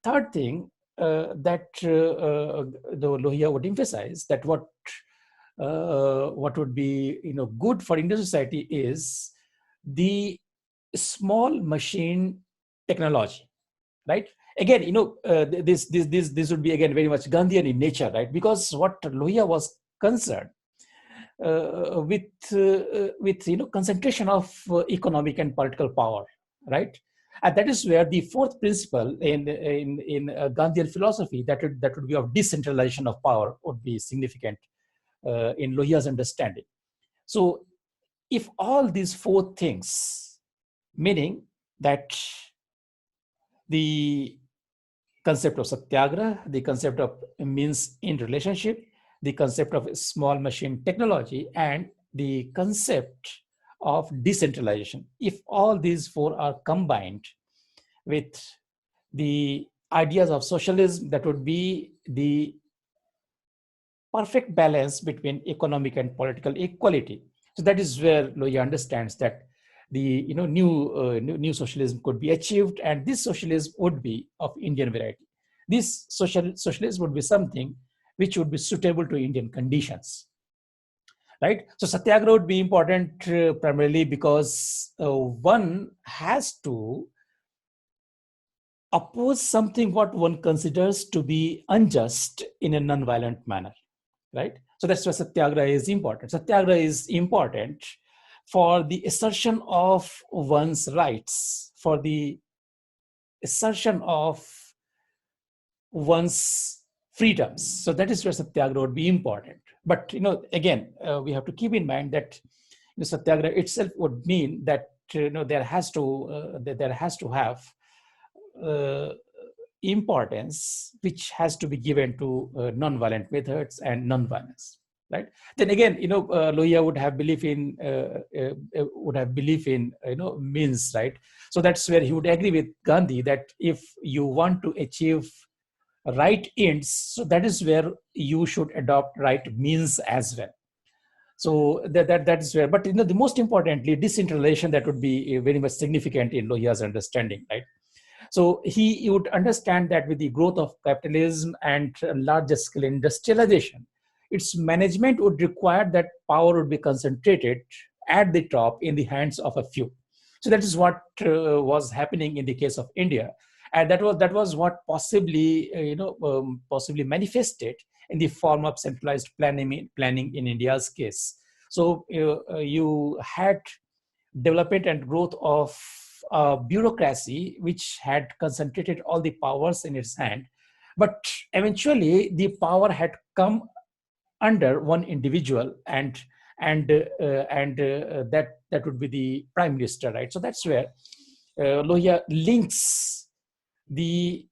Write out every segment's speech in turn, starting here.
third thing that the Lohia would emphasize, that what would be good for Indian society is the small machine technology, right? Again, this would be again very much Gandhian in nature, right? Because what Lohia was concerned with concentration of economic and political power, right? And that is where the fourth principle in Gandhian philosophy, that would be of decentralization of power, would be significant in Lohia's understanding. So if all these four things, meaning that the concept of satyagraha, the concept of means in relationship, the concept of small machine technology, and the concept of decentralization, if all these four are combined with the ideas of socialism, that would be the perfect balance between economic and political equality. So that is where Lohia understands that the new socialism could be achieved, and this socialism would be of Indian variety. This socialism would be something which would be suitable to Indian conditions, right? So satyagraha would be important primarily because one has to oppose something what one considers to be unjust in a non-violent manner, right? So that's why satyagraha is important. Satyagraha is important for the assertion of one's rights, for the assertion of one's freedoms. So that is where satyagraha would be important. But again, we have to keep in mind that the satyagraha itself would mean that there has to have importance which has to be given to non-violent methods and non-violence, right? Then again, Lohia would have belief in means, right? So that's where he would agree with Gandhi that if you want to achieve right ends, so that is where you should adopt right means as well. So that is where, but the most importantly, decentralization, that would be very much significant in Lohia's understanding, right? So he would understand that with the growth of capitalism and larger scale industrialization, its management would require that power would be concentrated at the top in the hands of a few. So that is what was happening in the case of India, and that was what possibly possibly manifested in the form of centralized planning in India's case. So you had development and growth of bureaucracy which had concentrated all the powers in its hand, but eventually the power had come under one individual, and that would be the prime minister, right? So that's where Lohia links the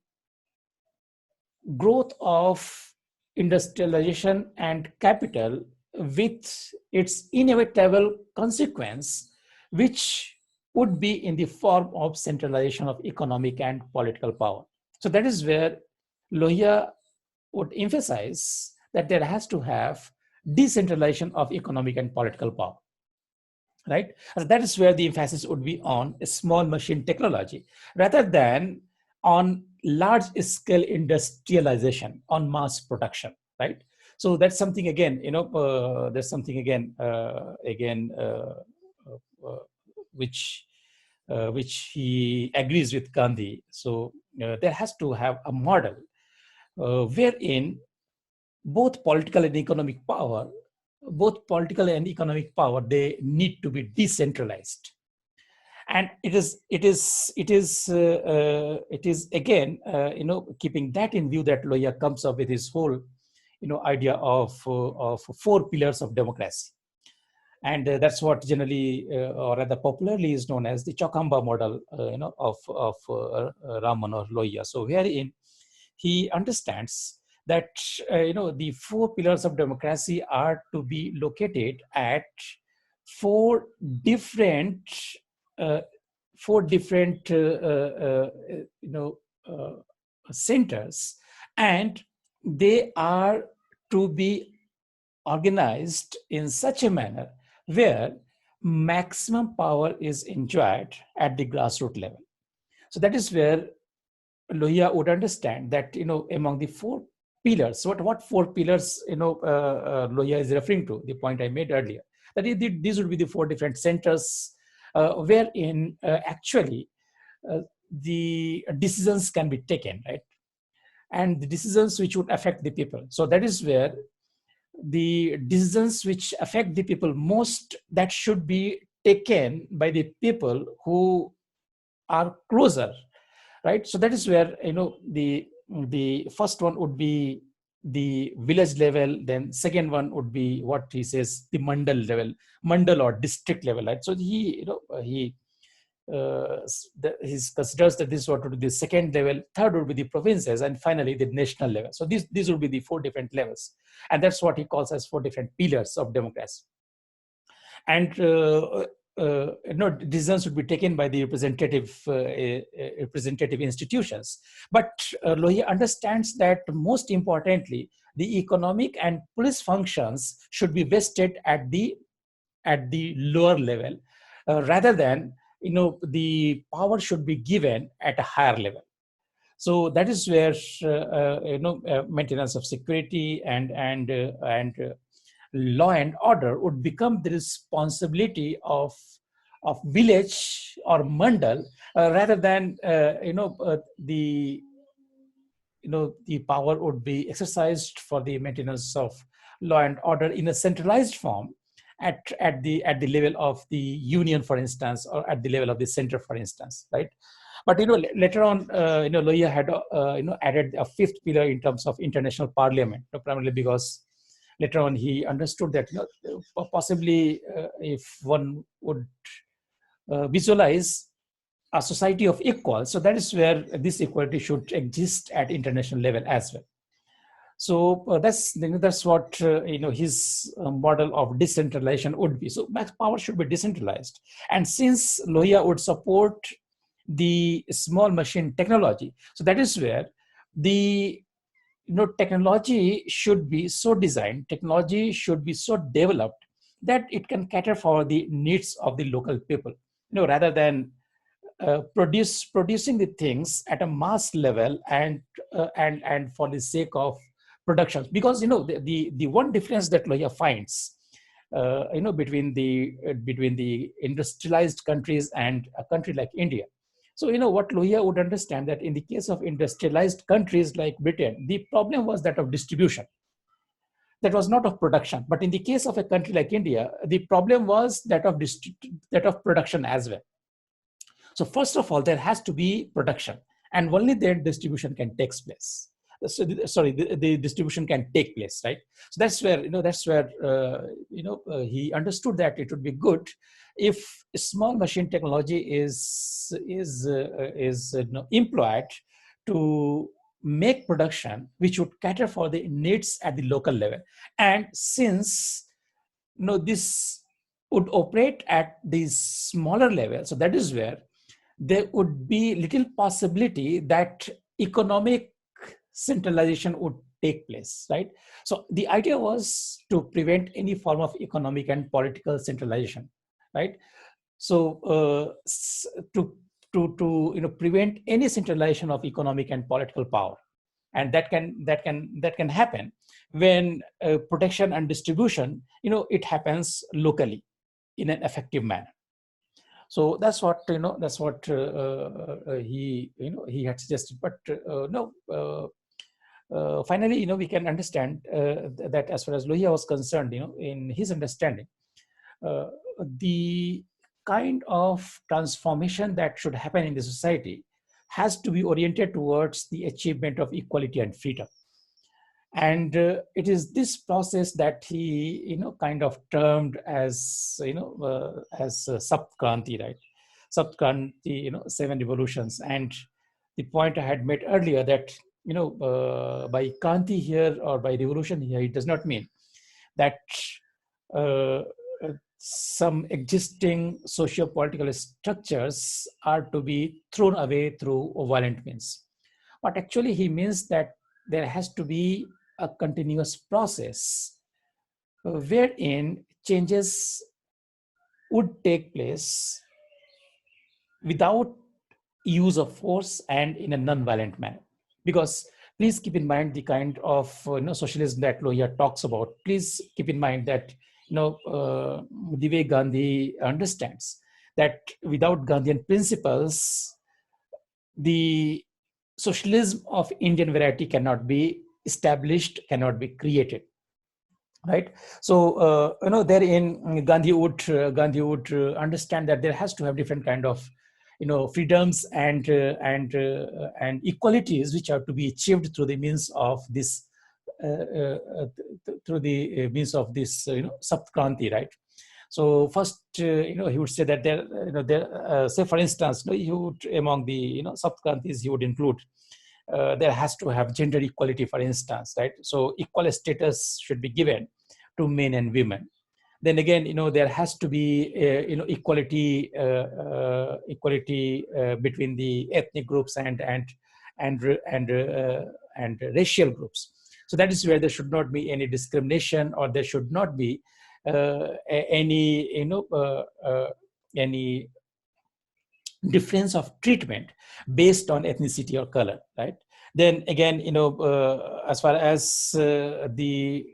growth of industrialization and capital with its inevitable consequence, which would be in the form of centralization of economic and political power. So that is where Lohia would emphasize that there has to have decentralization of economic and political power, right? And that is where the emphasis would be on a small machine technology rather than on large scale industrialization, on mass production, right? So that's something again, there's something again, which he agrees with Gandhi. So there has to have a model wherein both political and economic power, they need to be decentralized. And it is again, keeping that in view, that Lohia comes up with his whole, idea of 4 pillars of democracy. And that's what generally, or rather popularly, is known as the Chokamba model, of Ram Manohar Lohia. So wherein he understands that the 4 pillars of democracy are to be located at 4 different uh, centers, and they are to be organized in such a manner where maximum power is enjoyed at the grassroots level. So that is where Lohia would understand that, among the four pillars, what four pillars, Lohia is referring to, the point I made earlier, that these would be the four different centers wherein actually uh, the decisions can be taken, right? And the decisions which would affect the people. So that is where the decisions which affect the people most, that should be taken by the people who are closer, right? So that is where, the first one would be the village level, then second one would be what he says, the mandal or district level, right? So he considers that this would be the second level, third would be the provinces, and finally the national level. So these would be the four different levels, and that's what he calls as four different pillars of democracy. And decisions would be taken by the representative institutions. But Lohi understands that most importantly, the economic and police functions should be vested at the lower level, rather than, the power should be given at a higher level. So that is where maintenance of security and law and order would become the responsibility of village or mandal, rather than the power would be exercised for the maintenance of law and order in a centralized form at the level of the union, for instance, or at the level of the center, for instance, right? But later on, Lohia had added a fifth pillar in terms of international parliament, primarily because later on he understood that, possibly, if one would visualize a society of equals, so that is where this equality should exist at international level as well. So that's what his model of decentralization would be. So max power should be decentralized, and since Lohia would support the small machine technology, so that is where the technology should be so designed, technology should be so developed that it can cater for the needs of the local people, rather than producing the things at a mass level, and for the sake of production. Because the one difference that Lohia finds between the industrialized countries and a country like India. So what Lohia would understand, that in the case of industrialized countries like Britain, the problem was that of distribution, that was not of production. But in the case of a country like India, the problem was that of production as well. So first of all, there has to be production, and only then distribution can take place. So, the distribution can take place, right? So that's where he understood that it would be good if small machine technology is employed to make production which would cater for the needs at the local level. And since this would operate at the smaller level, so that is where there would be little possibility that economic centralization would take place, right? So the idea was to prevent any form of economic and political centralization, right? So to prevent any centralization of economic and political power, and that can happen when protection and distribution, it happens locally in an effective manner. So that's what he had suggested. But no finally, we can understand that as far as Lohia was concerned, in his understanding, uh, the kind of transformation that should happen in the society has to be oriented towards the achievement of equality and freedom. And it is this process that he kind of termed as Saptkranti, right? Saptkranti, seven revolutions. And the point I had made earlier, that by Kranti here, or by revolution here, it does not mean that uh, some existing socio-political structures are to be thrown away through violent means. But actually he means that there has to be a continuous process wherein changes would take place without use of force and in a non-violent manner. Because please keep in mind the kind of socialism that Lohia talks about. Please keep in mind that the way Gandhi understands that without Gandhian principles, the socialism of Indian variety cannot be established, cannot be created, right? So therein Gandhi would understand that there has to have different kind of freedoms and equalities which are to be achieved through the means of this through the means of this Sapt Kranti, right? So first, he would say that say for instance, he would, among the Sapt Krantis, he would include there has to have gender equality, for instance, right? So equal status should be given to men and women. Then again, there has to be equality between the ethnic groups and racial groups. So that is where there should not be any discrimination, or there should not be any difference of treatment based on ethnicity or color, right? Then again, as far as the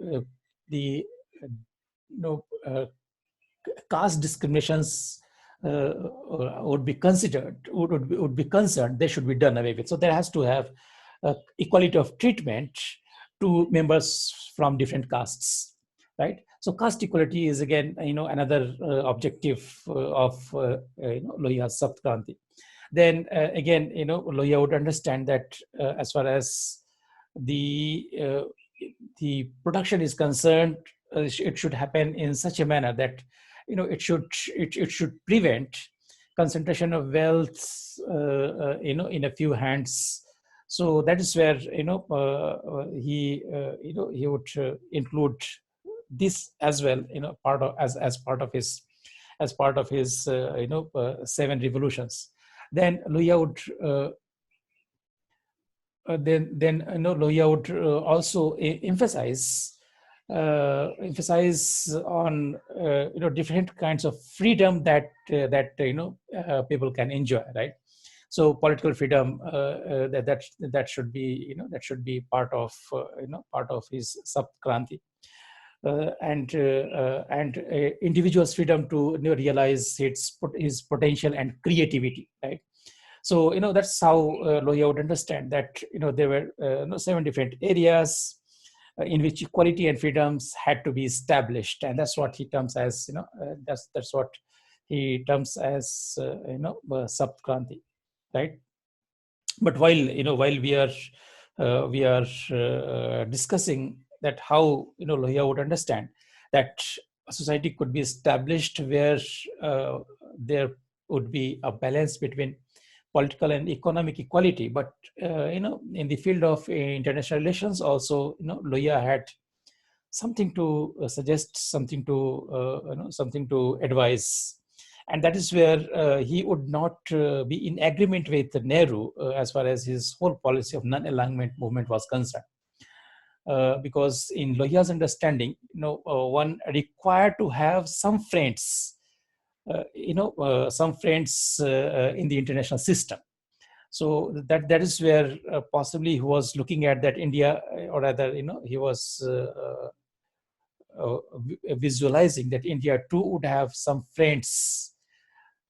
caste discriminations would be considered, would be concerned, they should be done away with. So there has to have equality of treatment to members from different castes, right? So caste equality is again, another objective of Lohia's Sapt Kranti. Then again, Lohia would understand that as far as the production is concerned, it should happen in such a manner that it should prevent concentration of wealth in a few hands. So that is where he would include this as well, part of as part of his seven revolutions. Then Lohia would Lohia would also emphasize on different kinds of freedom that people can enjoy, right? So political freedom, that should be part of his Sapt Kranti. And individual's freedom to realize his potential and creativity, right? So that's how Lohia would understand that there were 7 different areas in which equality and freedoms had to be established, and that's what he terms as that's what he terms as Sapt Kranti, right? But while we are discussing that how Lohia would understand that a society could be established where there would be a balance between political and economic equality, but in the field of international relations also, Lohia had something to suggest, something to advise. And that is where he would not be in agreement with Nehru as far as his whole policy of non-alignment movement was concerned. Because in Lohia's understanding, one required to have some friends, in the international system. So that is where possibly he was looking at that India, or rather, he was visualizing that India too would have some friends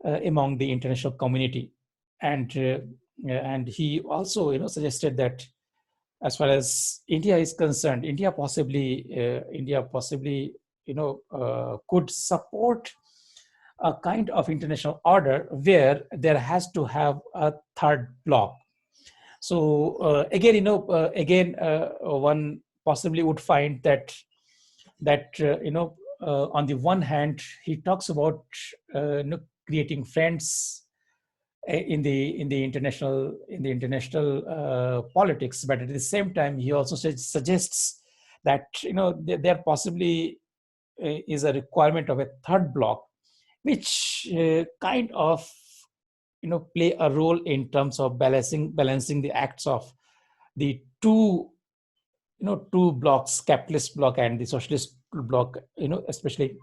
among the international community, and he also suggested that as far as India is concerned, India possibly could support a kind of international order where there has to have a third bloc. So one possibly would find that on the one hand, he talks about creating friends in the international politics, but at the same time, he also suggests that there possibly is a requirement of a third bloc, which kind of play a role in terms of balancing the acts of the two blocks, capitalist bloc and the socialist bloc, especially